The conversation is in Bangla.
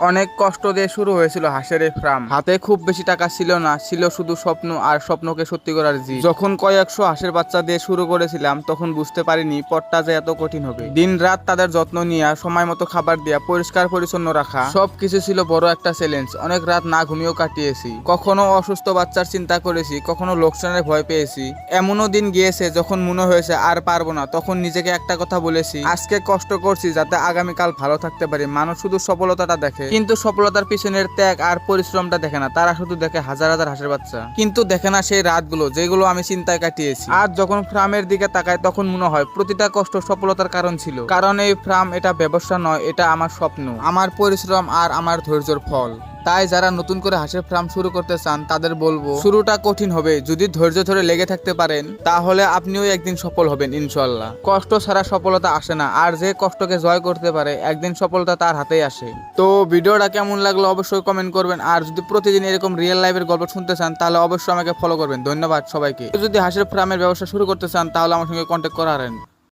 অনেক কষ্ট দিয়ে শুরু হয়েছিল হাঁসের এই ফার্ম। হাতে খুব বেশি টাকা ছিল না, ছিল শুধু স্বপ্ন, আর স্বপ্নকে সত্যি করার জিদ। যখন কয়েকশো হাঁসের বাচ্চা দিয়ে শুরু করেছিলাম তখন বুঝতে পারিনি পথটা যে এত কঠিন হবে। দিন রাত তাদের যত্ন নেওয়া, সময় মতো খাবার দেওয়া, পরিষ্কার পরিচ্ছন্ন রাখা, সবকিছু ছিল বড় একটা চ্যালেঞ্জ। অনেক রাত না ঘুমিয়েও কাটিয়েছি, কখনো অসুস্থ বাচ্চার চিন্তা করেছি, কখনো লোকসানের ভয় পেয়েছি। এমনও দিন গিয়েছে যখন মনে হয়েছে আর পারবো না, তখন নিজেকে একটা কথা বলেছি, আজকে কষ্ট করছি যাতে আগামীকাল ভালো থাকতে পারি। মানুষ শুধু সফলতাটা দেখে, কিন্তু সফলতার পিছনের ত্যাগ আর পরিশ্রমটা দেখে না। তারা শুধু দেখে হাজার হাজার হাঁসের বাচ্চা, কিন্তু দেখে না সেই রাতগুলো যেগুলো আমি চিন্তায় কাটিয়েছি। আজ যখন ফার্মের দিকে তাকায় তখন মনে হয় প্রতিটা কষ্ট সফলতার কারণ ছিল। কারণ এই ফার্ম এটা ব্যবসা নয়, এটা আমার স্বপ্ন, আমার পরিশ্রম আর আমার ধৈর্যের ফল। তাই যারা নতুন করে হাঁসের ফার্ম শুরু করতে চান তাদের বলবো, শুরুটা কঠিন হবে, যদি ধৈর্য ধরে লেগে থাকতে পারেন তাহলে আপনিও একদিন সফল হবেন ইনশাআল্লাহ। কষ্ট ছাড়া সফলতা আসে না, আর যে কষ্টকে জয় করতে পারে একদিন সফলতা তার হাতেই আসে। তো ভিডিওটা কেমন লাগলো অবশ্যই কমেন্ট করবেন, আর যদি প্রতিদিন এরকম রিয়েল লাইফের গল্প শুনতে চান তাহলে অবশ্যই আমাকে ফলো করবেন। ধন্যবাদ সবাইকে। যদি হাঁসের ফার্মের ব্যবসা শুরু করতে চান তাহলে আমার সঙ্গে কন্ট্যাক্ট করারেন।